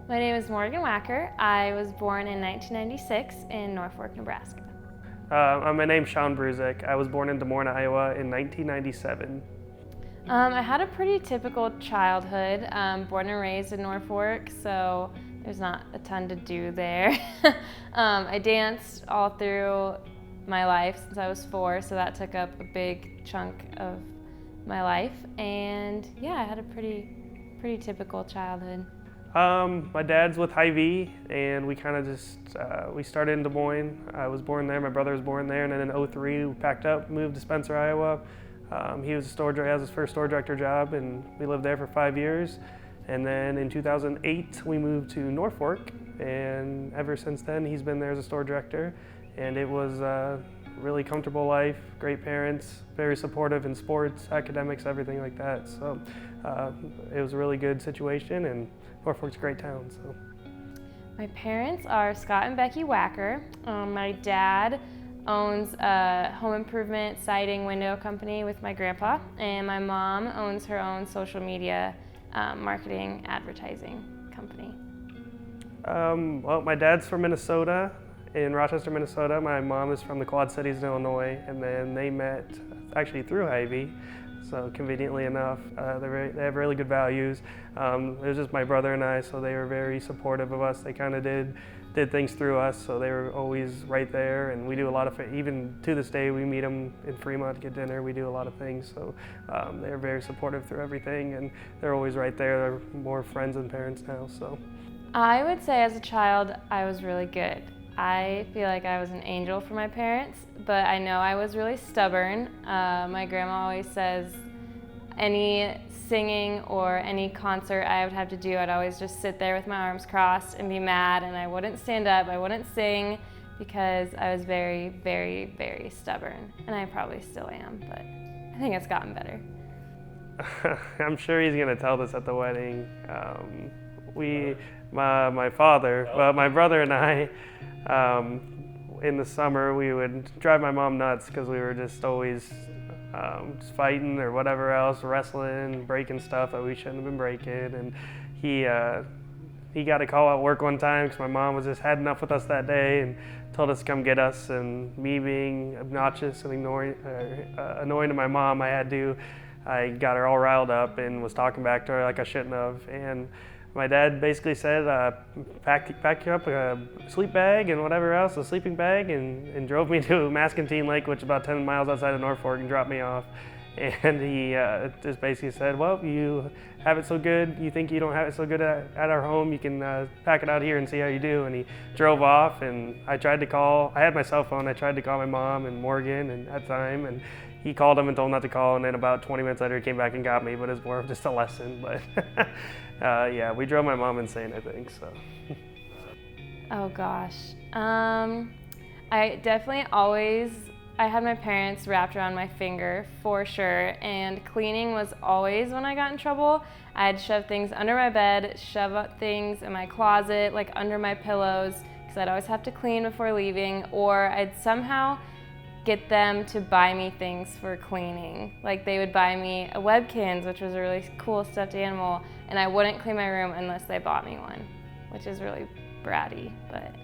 My name is Morgan Wacker. I was born in 1996 in Norfolk, Nebraska. My name's Shawn. I was born in Des Moines, Iowa in 1997. I had a pretty typical childhood, born and raised in Norfolk, so there's not a ton to do there. I danced all through my life since I was 4, so that took up a big chunk of my life. And yeah, I had a pretty typical childhood. My dad's with Hy-Vee, and we kind of just, we started in Des Moines. I was born there, my brother was born there, and then in '03 we packed up, moved to Spencer, Iowa. He was has his first store director job, and we lived there for 5 years. And then in 2008 we moved to Norfolk, and ever since then he's been there as a store director. And it was a really comfortable life, great parents, very supportive in sports, academics, everything like that. So it was a really good situation, and Norfolk's a great town. So. My parents are Scott and Becky Wacker. My dad owns a home improvement siding window company with my grandpa, and my mom owns her own social media marketing advertising company. Well, my dad's from Minnesota, in Rochester, Minnesota. My mom is from the Quad Cities in Illinois, and then they met actually through Hy-Vee. So conveniently enough, they have really good values. It was just my brother and I, so they were very supportive of us. They kind of did things through us, so they were always right there. And we do a lot of, even to this day, we meet them in Fremont to get dinner. We do a lot of things, so they're very supportive through everything, and they're always right there. They're more friends than parents now. So I would say as a child, I was really good. I feel like I was an angel for my parents, but I know I was really stubborn. My grandma always says any singing or any concert I would have to do, I'd always just sit there with my arms crossed and be mad, and I wouldn't stand up, I wouldn't sing, because I was very stubborn. And I probably still am, but I think it's gotten better. I'm sure he's gonna tell this at the wedding. My father, well, my brother and I, in the summer we would drive my mom nuts because we were just always just fighting or whatever else, wrestling, breaking stuff that we shouldn't have been breaking. And he got a call at work one time because my mom was just had enough with us that day and told us to come get us. And me being obnoxious and annoying to my mom, I got her all riled up and was talking back to her like I shouldn't have. And my dad basically said, pack up a sleep bag and whatever else, a sleeping bag, and drove me to Mascantine Lake, which is about 10 miles outside of Norfolk, and dropped me off. And he just basically said, well, you have it so good, you think you don't have it so good at our home, you can pack it out here and see how you do. And he drove off, and I had my cell phone, I tried to call my mom and Morgan at the time, and he called him and told him not to call, and then about 20 minutes later he came back and got me, but it was more of just a lesson. But yeah, we drove my mom insane, I think, so. Oh gosh. I definitely I had my parents wrapped around my finger for sure, and cleaning was always when I got in trouble. I'd shove things under my bed, shove up things in my closet, like under my pillows, because I'd always have to clean before leaving, or I'd somehow get them to buy me things for cleaning. Like they would buy me a Webkinz, which was a really cool stuffed animal, and I wouldn't clean my room unless they bought me one, which is really bratty, but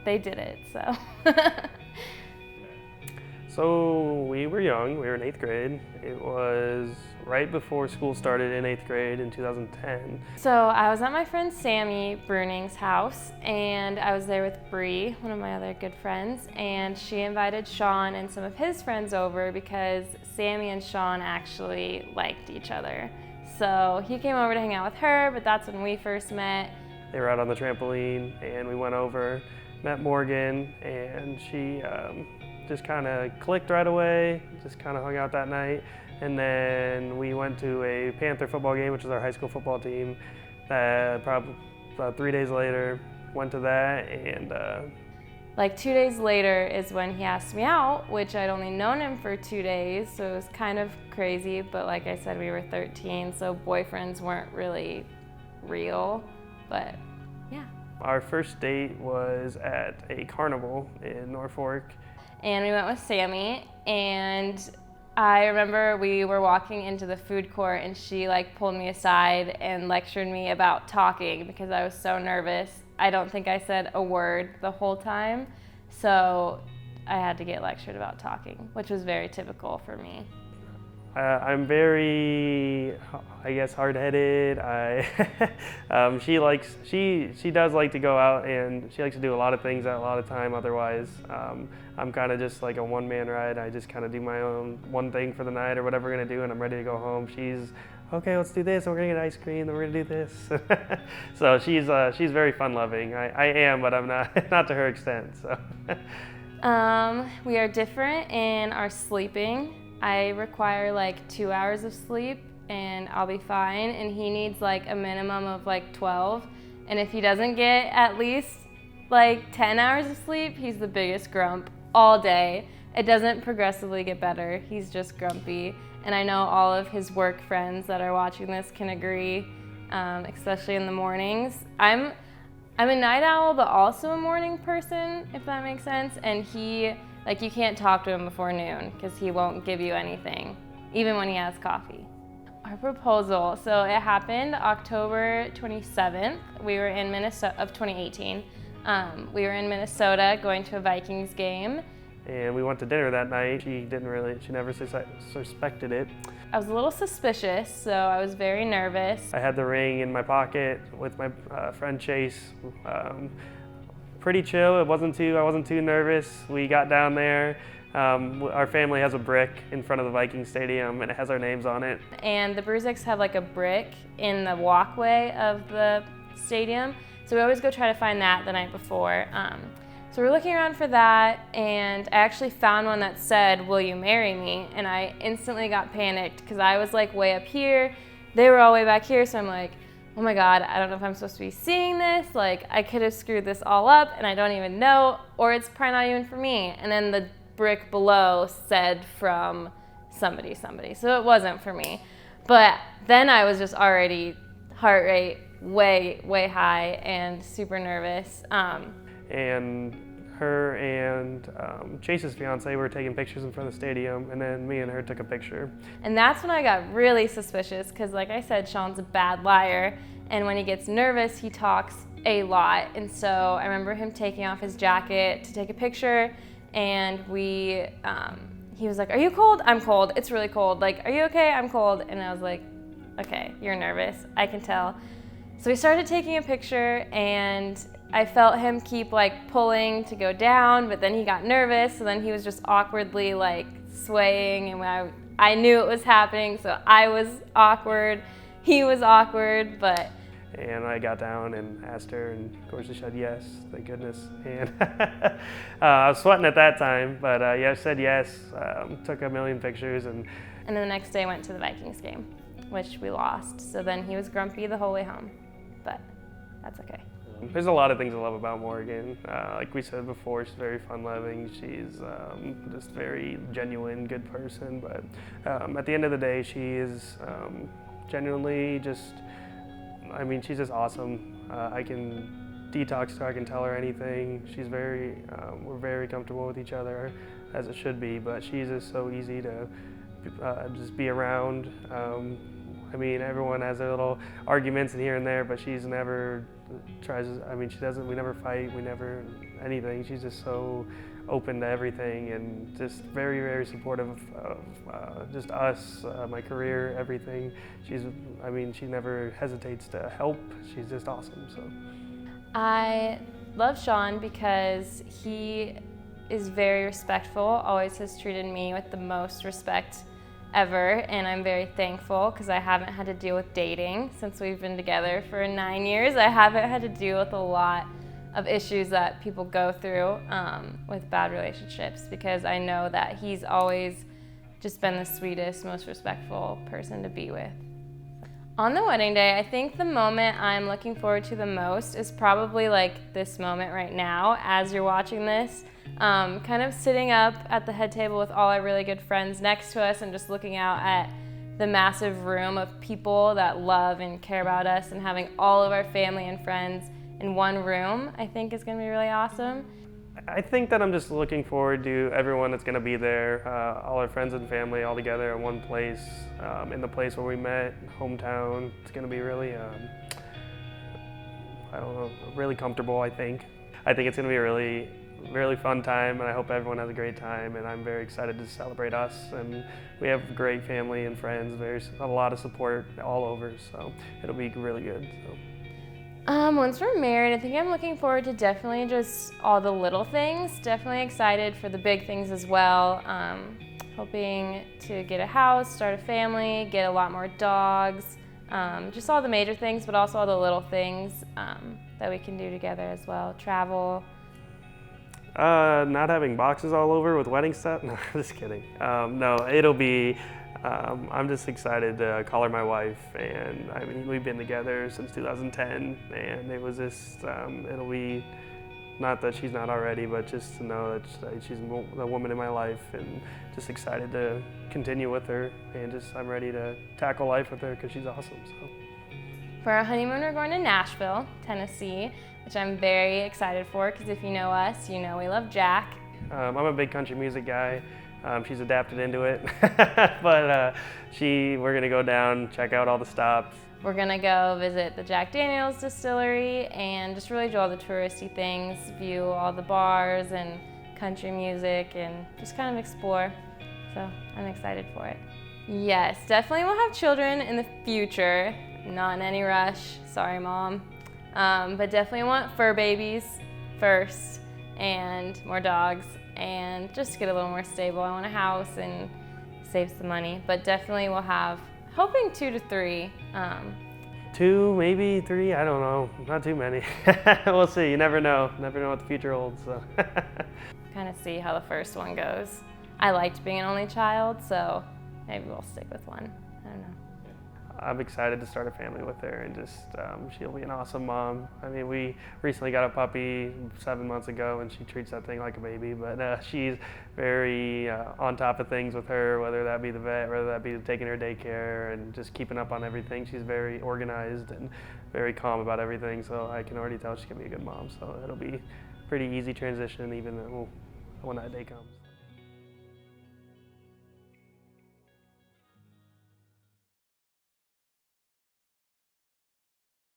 they did it, so. So we were young, we were in 8th grade. It was right before school started in 8th grade in 2010. So I was at my friend Sammy Bruning's house, and I was there with Bree, one of my other good friends, and she invited Shawn and some of his friends over because Sammy and Shawn actually liked each other. So he came over to hang out with her, but that's when we first met. They were out on the trampoline, and we went over, met Morgan, and she just kind of clicked right away, just kind of hung out that night. And then we went to a Panther football game, which is our high school football team. Probably about 3 days later, went to that, and like 2 days later is when he asked me out, which I'd only known him for 2 days, so it was kind of crazy, but like I said, we were 13, so boyfriends weren't really real, but yeah. Our first date was at a carnival in Norfolk. And we went with Sammy, and I remember we were walking into the food court and she like pulled me aside and lectured me about talking because I was so nervous. I don't think I said a word the whole time, so I had to get lectured about talking, which was very typical for me. I'm very, I guess, hard-headed. She does like to go out and she likes to do a lot of things at a lot of time. Otherwise, I'm kind of just like a one-man ride. I just kind of do my own one thing for the night or whatever we're gonna do, and I'm ready to go home. She's okay. Let's do this. And we're gonna get ice cream. Then we're gonna do this. So she's very fun-loving. I am, but I'm not not to her extent. So. We are different in our sleeping. I require like 2 hours of sleep and I'll be fine, and he needs like a minimum of like 12. And if he doesn't get at least like 10 hours of sleep, he's the biggest grump all day. It doesn't progressively get better. He's just grumpy. And I know all of his work friends that are watching this can agree, especially in the mornings. I'm a night owl, but also a morning person, if that makes sense. And like, you can't talk to him before noon because he won't give you anything, even when he has coffee. Our proposal, so it happened October 27th. We were in Minnesota, of 2018. We were in Minnesota going to a Vikings game. And we went to dinner that night. She never suspected it. I was a little suspicious, so I was very nervous. I had the ring in my pocket with my friend Chase. Pretty chill. I wasn't too nervous. We got down there. Our family has a brick in front of the Viking Stadium, and it has our names on it. And the Bruiseks have like a brick in the walkway of the stadium, so we always go try to find that the night before. So we're looking around for that, and I actually found one that said, "Will you marry me?" And I instantly got panicked because I was like way up here. They were all way back here, so I'm like, oh my God, I don't know if I'm supposed to be seeing this. Like, I could have screwed this all up and I don't even know, or it's probably not even for me. And then the brick below said from somebody. So it wasn't for me. But then I was just already heart rate way high and super nervous. And her and Chase's fiance were taking pictures in front of the stadium, and then me and her took a picture. And that's when I got really suspicious because, like I said, Shawn's a bad liar, and when he gets nervous, he talks a lot. And so I remember him taking off his jacket to take a picture, and he was like, "Are you cold?" "I'm cold. It's really cold." Like, "Are you okay?" "I'm cold." And I was like, "Okay, you're nervous. I can tell." So we started taking a picture, and I felt him keep like pulling to go down, but then he got nervous, so then he was just awkwardly like swaying, and I knew it was happening, so I was awkward, he was awkward, but... And I got down and asked her, and of course she said yes, thank goodness. And I was sweating at that time, but yeah, I said yes, took a million pictures. And then the next day went to the Vikings game, which we lost, so then he was grumpy the whole way home, but that's okay. There's a lot of things I love about Morgan. Like we said before, she's very fun-loving. She's just very genuine, good person. But at the end of the day, she is genuinely just, I mean, she's just awesome. I can detox to her, I can tell her anything. She's we're very comfortable with each other, as it should be, but she's just so easy to just be around. I mean, everyone has their little arguments in here and there, but she's never we never fight, we never anything. She's just so open to everything and just very, very supportive of just us, my career, everything. She never hesitates to help. She's just awesome, so. I love Shawn because he is very respectful, always has treated me with the most respect ever, and I'm very thankful because I haven't had to deal with dating since we've been together for 9 years. I haven't had to deal with a lot of issues that people go through with bad relationships, because I know that he's always just been the sweetest, most respectful person to be with. On the wedding day, I think the moment I'm looking forward to the most is probably like this moment right now as you're watching this. Kind of sitting up at the head table with all our really good friends next to us and just looking out at the massive room of people that love and care about us, and having all of our family and friends in one room, I think is going to be really awesome. I think that I'm just looking forward to everyone that's going to be there, all our friends and family all together in one place, in the place where we met, hometown. It's going to be really, I don't know, really comfortable, I think. I think it's going to be a really, really fun time, and I hope everyone has a great time, and I'm very excited to celebrate us. And we have great family and friends, a lot of support all over, so it'll be really good. So. Once we're married, I think I'm looking forward to definitely just all the little things. Definitely excited for the big things as well. Hoping to get a house, start a family, get a lot more dogs. Just all the major things, but also all the little things that we can do together as well. Travel. Not having boxes all over with wedding stuff? No, just kidding. No, it'll be, I'm just excited to call her my wife, and I mean, we've been together since 2010, and it was just, it'll be, not that she's not already, but just to know that she's the woman in my life, and just excited to continue with her, and just, I'm ready to tackle life with her because she's awesome, so. For our honeymoon, we're going to Nashville, Tennessee, which I'm very excited for because if you know us, you know we love Jack. I'm a big country music guy. She's adapted into it, but we're gonna go down, check out all the stops. We're gonna go visit the Jack Daniel's distillery and just really do all the touristy things, view all the bars and country music and just kind of explore. So I'm excited for it. Yes, definitely we'll have children in the future. Not in any rush, sorry Mom. But definitely want fur babies first and more dogs and just get a little more stable. I want a house and save some money, but definitely we'll have, hoping 2 to 3. 2, maybe 3, I don't know, not too many. We'll see, you never know what the future holds. So. Kind of see how the first one goes. I liked being an only child, so maybe we'll stick with one, I don't know. I'm excited to start a family with her, and just she'll be an awesome mom. I mean, we recently got a puppy 7 months ago, and she treats that thing like a baby, but she's very on top of things with her, whether that be the vet, whether that be taking her daycare, and just keeping up on everything. She's very organized and very calm about everything, so I can already tell she's going to be a good mom, so it'll be a pretty easy transition even when that day comes.